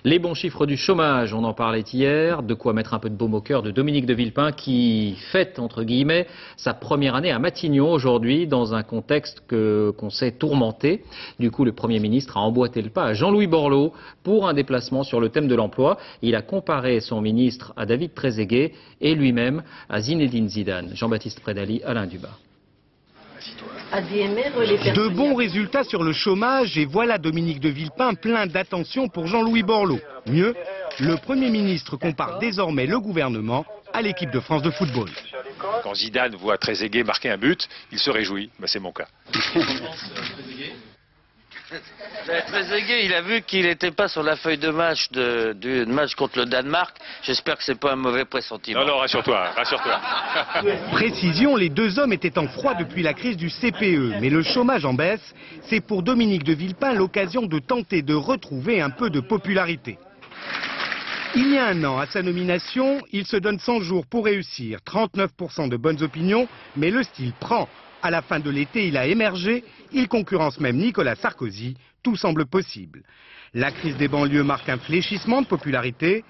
Les bons chiffres du chômage, on en parlait hier, de quoi mettre un peu de baume au cœur de Dominique de Villepin qui fête, entre guillemets, sa première année à Matignon aujourd'hui dans un contexte qu'on sait tourmenté. Du coup, le Premier ministre a emboîté le pas à Jean-Louis Borloo pour un déplacement sur le thème de l'emploi. Il a comparé son ministre à David Trezeguet et lui-même à Zinedine Zidane. Jean-Baptiste Prédali, Alain Dubas. De bons résultats sur le chômage et voilà Dominique de Villepin plein d'attention pour Jean-Louis Borloo. Mieux, le Premier ministre compare désormais le gouvernement à l'équipe de France de football. Quand Zidane voit Trezeguet marquer un but, il se réjouit. Ben, c'est mon cas. Trezeguet, il a vu qu'il n'était pas sur la feuille de match du match contre le Danemark. J'espère que c'est pas un mauvais pressentiment. Non, non, rassure-toi, rassure-toi. Précision, les deux hommes étaient en froid depuis la crise du CPE. Mais le chômage en baisse, c'est pour Dominique de Villepin l'occasion de tenter de retrouver un peu de popularité. Il y a un an, à sa nomination, il se donne 100 jours pour réussir. 39% de bonnes opinions, mais le style prend. À la fin de l'été, il a émergé, il concurrence même Nicolas Sarkozy, tout semble possible. La crise des banlieues marque un fléchissement de popularité,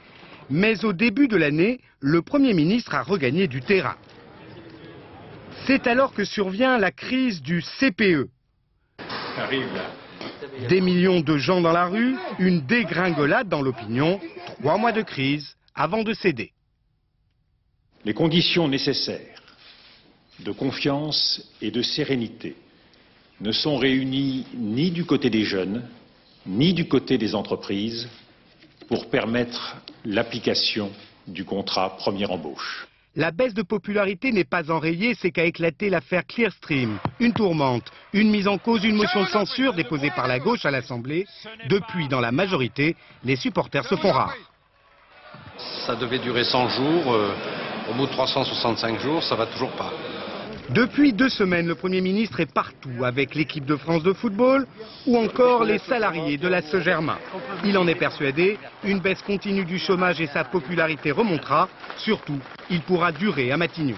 mais au début de l'année, le Premier ministre a regagné du terrain. C'est alors que survient la crise du CPE. Des millions de gens dans la rue, une dégringolade dans l'opinion, 3 mois de crise avant de céder. Les conditions nécessaires de confiance et de sérénité ne sont réunies ni du côté des jeunes, ni du côté des entreprises pour permettre l'application du contrat première embauche. La baisse de popularité n'est pas enrayée, c'est qu'a éclaté l'affaire Clearstream. Une tourmente, une mise en cause, une motion de censure déposée par la gauche à l'Assemblée. Depuis, dans la majorité, les supporters se font rares. Ça devait durer 100 jours, au bout de 365 jours, ça va toujours pas. Depuis 2 semaines, le Premier ministre est partout avec l'équipe de France de football ou encore les salariés de la Saint-Germain. Il en est persuadé, une baisse continue du chômage et sa popularité remontera. Surtout, il pourra durer à Matignon.